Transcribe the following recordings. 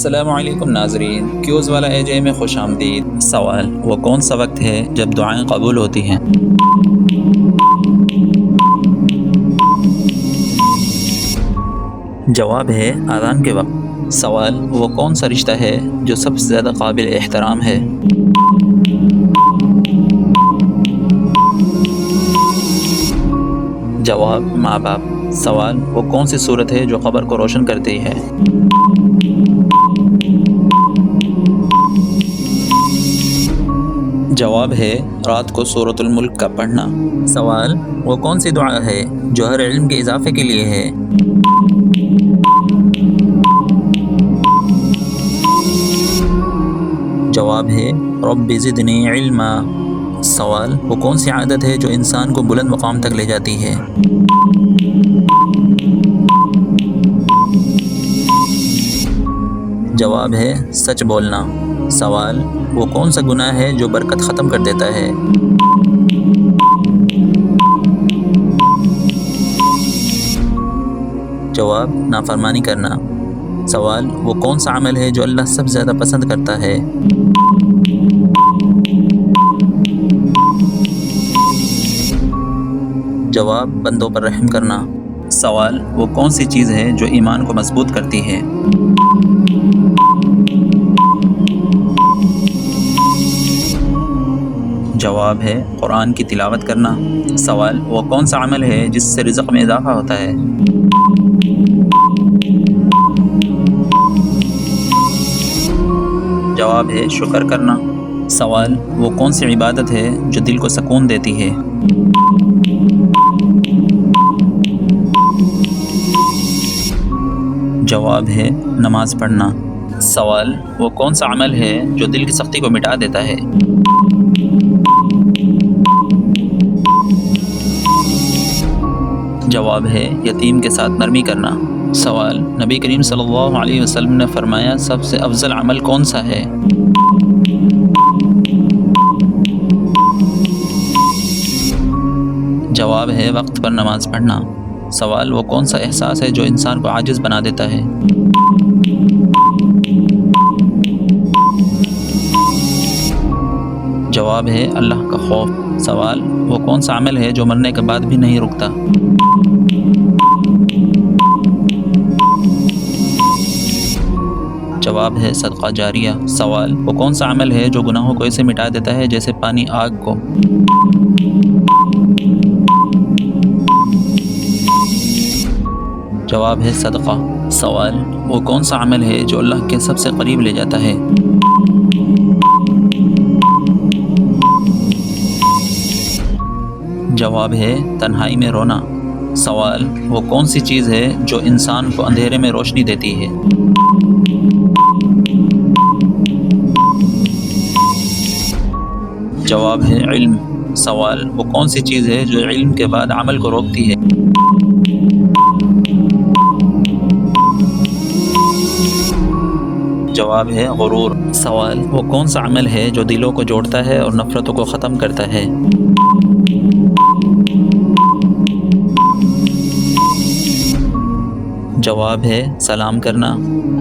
السلام علیکم ناظرین، کیوز والا اے جے میں خوش آمدید۔ سوال: وہ کون سا وقت ہے جب دعائیں قبول ہوتی ہیں؟ جواب ہے اذان کے وقت۔ سوال: وہ کون سا رشتہ ہے جو سب سے زیادہ قابل احترام ہے؟ جواب: ماں باپ۔ سوال: وہ کون سی صورت ہے جو قبر کو روشن کرتی ہے؟ جواب ہے رات کو سورۃ الملک کا پڑھنا۔ سوال: وہ کون سی دعا ہے جو ہر علم کے اضافے کے لیے ہے؟ جواب ہے رب زدنی علما۔ سوال: وہ کون سی عادت ہے جو انسان کو بلند مقام تک لے جاتی ہے؟ جواب ہے سچ بولنا۔ سوال: وہ کون سا گناہ ہے جو برکت ختم کر دیتا ہے؟ جواب: نافرمانی کرنا۔ سوال: وہ کون سا عمل ہے جو اللہ سب سے زیادہ پسند کرتا ہے؟ جواب: بندوں پر رحم کرنا۔ سوال: وہ کون سی چیز ہے جو ایمان کو مضبوط کرتی ہے؟ جواب ہے قرآن کی تلاوت کرنا۔ سوال: وہ کون سا عمل ہے جس سے رزق میں اضافہ ہوتا ہے؟ جواب ہے شکر کرنا۔ سوال: وہ کون سی عبادت ہے جو دل کو سکون دیتی ہے؟ جواب ہے نماز پڑھنا۔ سوال: وہ کون سا عمل ہے جو دل کی سختی کو مٹا دیتا ہے؟ جواب ہے یتیم کے ساتھ نرمی کرنا۔ سوال: نبی کریم صلی اللہ علیہ وسلم نے فرمایا سب سے افضل عمل کون سا ہے؟ جواب ہے وقت پر نماز پڑھنا۔ سوال: وہ کون سا احساس ہے جو انسان کو عاجز بنا دیتا ہے؟ جواب ہے اللہ کا خوف۔ سوال: وہ کون سا عمل ہے جو مرنے کے بعد بھی نہیں رکتا؟ جواب ہے صدقہ جاریہ۔ سوال: وہ کون سا عمل ہے جو گناہوں کو ایسے مٹا دیتا ہے جیسے پانی آگ کو؟ جواب ہے صدقہ۔ سوال: وہ کون سا عمل ہے جو اللہ کے سب سے قریب لے جاتا ہے؟ جواب ہے تنہائی میں رونا۔ سوال: وہ کون سی چیز ہے جو انسان کو اندھیرے میں روشنی دیتی ہے؟ جواب ہے علم۔ سوال: وہ کون سی چیز ہے جو علم کے بعد عمل کو روکتی ہے؟ جواب ہے غرور۔ سوال: وہ کون سا عمل ہے جو دلوں کو جوڑتا ہے اور نفرتوں کو ختم کرتا ہے؟ جواب ہے سلام کرنا۔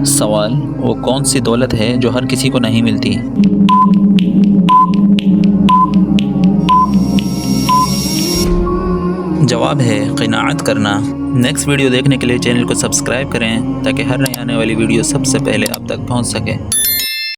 سوال: وہ کون سی دولت ہے جو ہر کسی کو نہیں ملتی؟ جواب ہے قناعت کرنا۔ نیکسٹ ویڈیو دیکھنے کے لیے چینل کو سبسکرائب کریں تاکہ ہر نئی آنے والی ویڈیو سب سے پہلے آپ تک پہنچ سکے۔